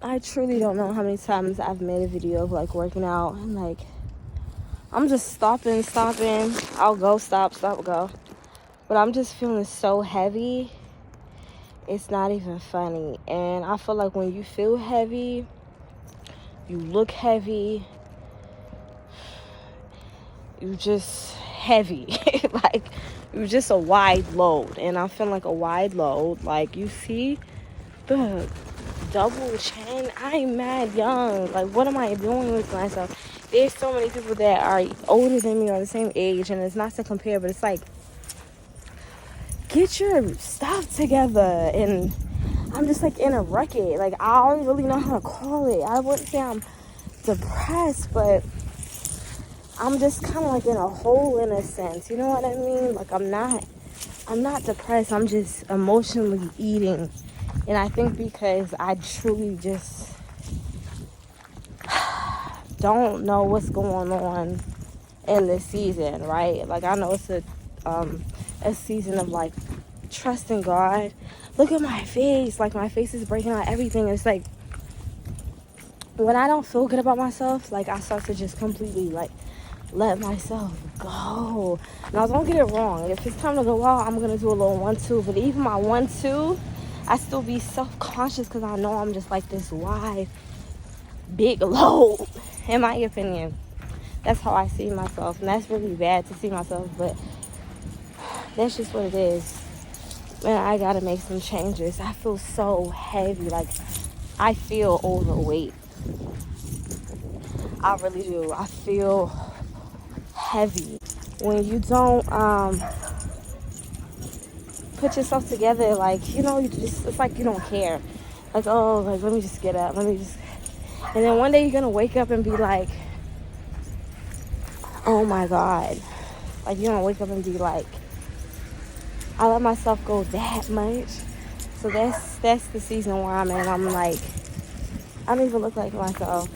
I truly don't know how many times I've made a video of like working out and like I'm just stopping. I'll go, stop, go. But I'm just feeling so heavy. It's not even funny. And I feel like when you feel heavy, you look heavy, you just heavy. Like you're just a wide load. And I'm feeling like a wide load. Like you see the double chin. I'm mad young. Like what am I doing with myself? There's so many people that are older than me or the same age, and it's not to compare, but it's like, get your stuff together. And I'm just like in a rucket. Like I don't really know how to call it. I wouldn't say I'm depressed, but I'm just kind of like in a hole in a sense. You know what I mean? Like I'm not depressed. I'm just emotionally eating. And I think because I truly just don't know what's going on in this season, right? Like I know it's a season of like trusting God. Look at my face. Like my face is breaking out, everything. It's like when I don't feel good about myself, like I start to just completely like let myself go. Now don't get it wrong. If it's time to go out, I'm gonna do a little 1-2. But even my 1-2, I still be self-conscious because I know I'm just like this wide, big load. In my opinion, that's how I see myself, and that's really bad to see myself. But that's just what it is. Man, I gotta make some changes. I feel so heavy. Like I feel overweight. I really do. I feel heavy. When you don't put yourself together, like, you know, you just, it's like you don't care. Like, oh, like, let me just get up. And then one day you're gonna wake up and be like, oh my God. Like, you're gonna wake up and be like, I let myself go that much. So that's the season where I'm in. I'm like, I don't even look like myself.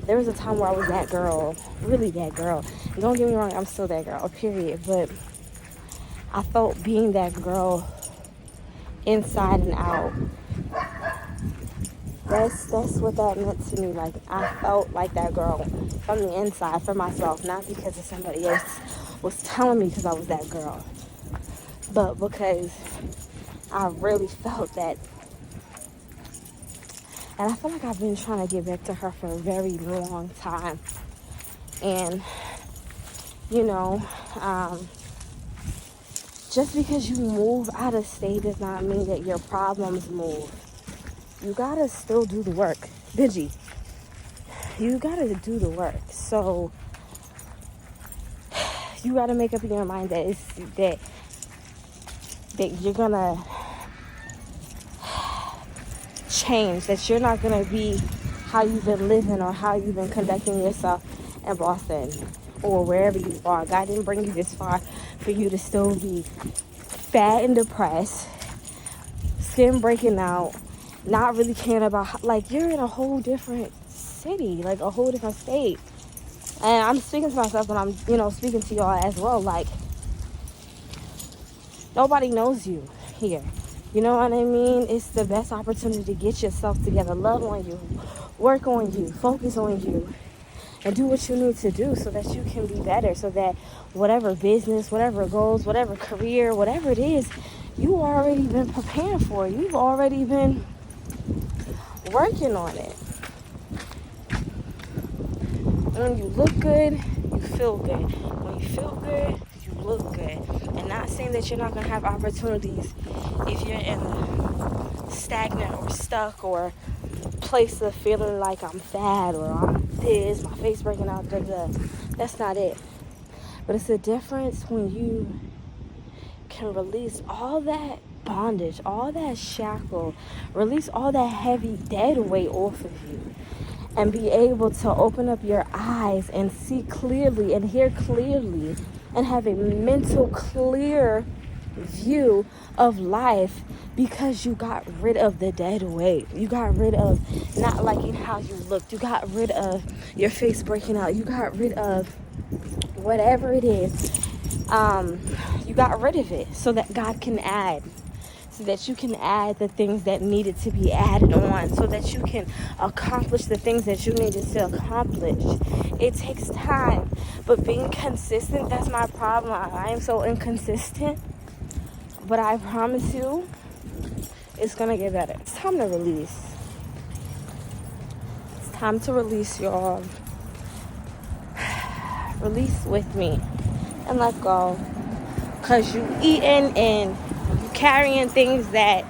There was a time where I was that girl, really that girl. And don't get me wrong, I'm still that girl, period. But I felt being that girl inside and out. That's what that meant to me. Like I felt like that girl from the inside for myself, not because of somebody else was telling me because I was that girl, but because I really felt that. And I feel like I've been trying to get back to her for a very long time. And you know, just because you move out of state does not mean that your problems move. You gotta still do the work. Benji, you gotta do the work. So you gotta make up in your mind that that you're gonna change, that you're not gonna be how you've been living or how you've been conducting yourself in Boston or wherever you are. God didn't bring you this far for you to still be fat and depressed, skin breaking out, not really caring about, like, you're in a whole different city, like a whole different state. And I'm speaking to myself, and I'm, you know, speaking to y'all as well. Like, nobody knows you here. You know what I mean? It's the best opportunity to get yourself together, love on you, work on you, focus on you, and do what you need to do so that you can be better, so that whatever business, whatever goals, whatever career, whatever it is, you already been preparing for. You've already been working on it. When you look good, you feel good. When you feel good, you look good. And not saying that you're not going to have opportunities if you're in a stagnant or stuck or place of feeling like I'm fat or I'm this, my face breaking out, blah, blah. That's not it. But it's a difference when you can release all that bondage, all that shackle, release all that heavy dead weight off of you, and be able to open up your eyes and see clearly and hear clearly and have a mental clear view of life, because you got rid of the dead weight. You got rid of not liking how you looked. You got rid of your face breaking out. You got rid of whatever it is. You got rid of it so that God can add, so that you can add the things that needed to be added on, so that you can accomplish the things that you needed to accomplish. It takes time, but being consistent, that's my problem. I am so inconsistent, but I promise you, it's gonna get better. It's time to release. It's time to release, y'all. Release with me and let go. Because you eating and you carrying things that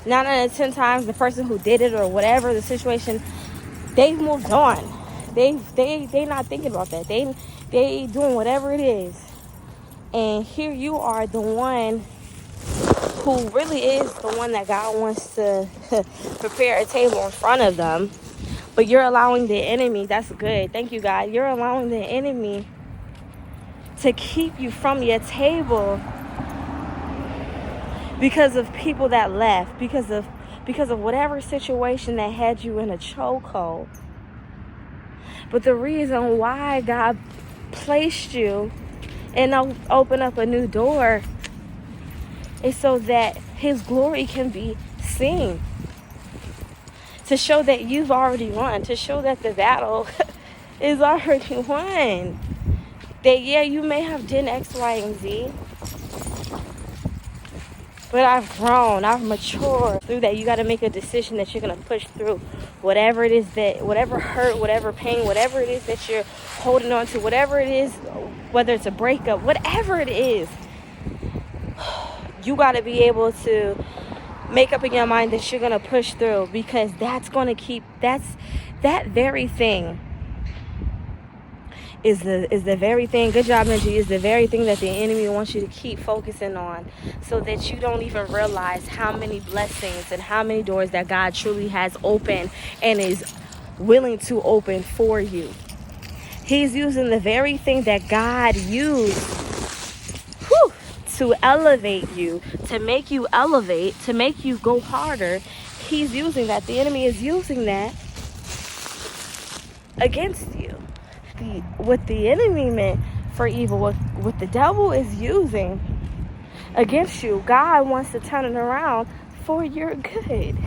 9 out of 10 times the person who did it or whatever the situation, they've moved on. They not thinking about that. They doing whatever it is. And here you are, the one who really is the one that God wants to prepare a table in front of them. But you're allowing the enemy, that's good. Thank you, God. You're allowing the enemy to keep you from your table because of people that left, because of whatever situation that had you in a chokehold. But the reason why God placed you and open up a new door is so that his glory can be seen. To show that you've already won. To show that the battle is already won. That, yeah, you may have done X, Y, and Z. But I've grown. I've matured. Through that, you got to make a decision that you're going to push through whatever it is that, whatever hurt, whatever pain, whatever it is that you're holding on to, whatever it is, whether it's a breakup, whatever it is. You got to be able to make up in your mind that you're going to push through, because that's going to keep, that very thing is the very thing, good job, Benji, is the very thing that the enemy wants you to keep focusing on, so that you don't even realize how many blessings and how many doors that God truly has opened and is willing to open for you. He's using the very thing that God used to elevate you, to make you elevate, to make you go harder. He's using that. The enemy is using that against you. What the enemy meant for evil, what the devil is using against you, God wants to turn it around for your good.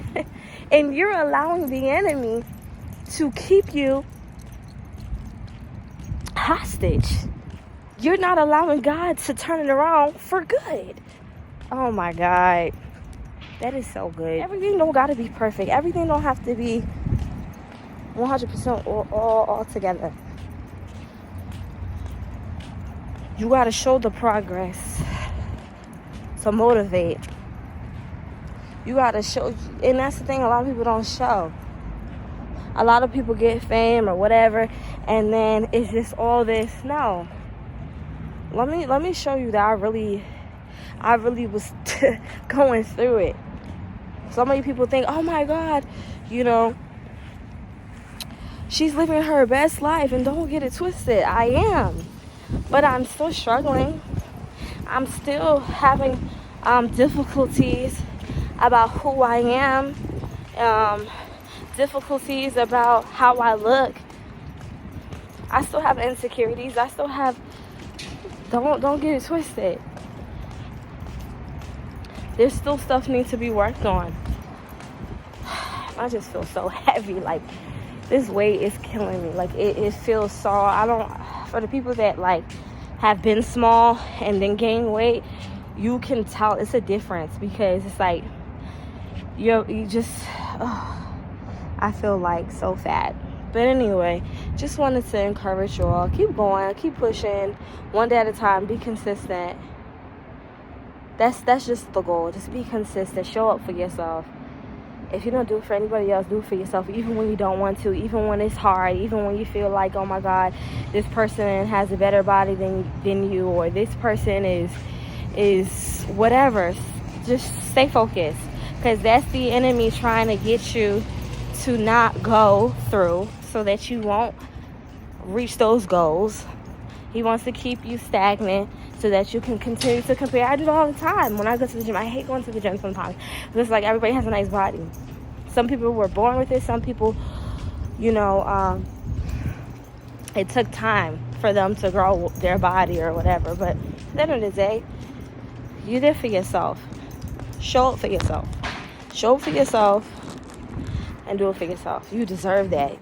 And you're allowing the enemy to keep you hostage. You're not allowing God to turn it around for good. Oh my God. That is so good. Everything don't gotta be perfect. Everything don't have to be 100% all together. You gotta show the progress to motivate. You gotta show, and that's the thing a lot of people don't show. A lot of people get fame or whatever, and then it's just all this. No. Let me show you that I really was going through it. So many people think, oh my God, she's living her best life, and don't get it twisted. I am. But I'm still struggling. I'm still having difficulties about who I am. Difficulties about how I look. I still have insecurities. I still have, don't get it twisted. There's still stuff needs to be worked on. I just feel so heavy. Like, this weight is killing me. Like, it feels so, for the people that like have been small and then gain weight, you can tell it's a difference, because it's like I feel like so fat. But anyway, just wanted to encourage you all. Keep going, keep pushing, one day at a time. Be consistent. That's just the goal. Just be consistent. Show up for yourself. If you don't do it for anybody else, do it for yourself, even when you don't want to, even when it's hard, even when you feel like, oh my God, this person has a better body than you, or this person is whatever. Just stay focused, because that's the enemy trying to get you to not go through, so that you won't reach those goals. He wants to keep you stagnant so that you can continue to compare. I do it all the time when I go to the gym. I hate going to the gym sometimes. It's like everybody has a nice body. Some people were born with it. Some people, it took time for them to grow their body or whatever. But at the end of the day, you're there for yourself. Show up for yourself. Show up for yourself and do it for yourself. You deserve that.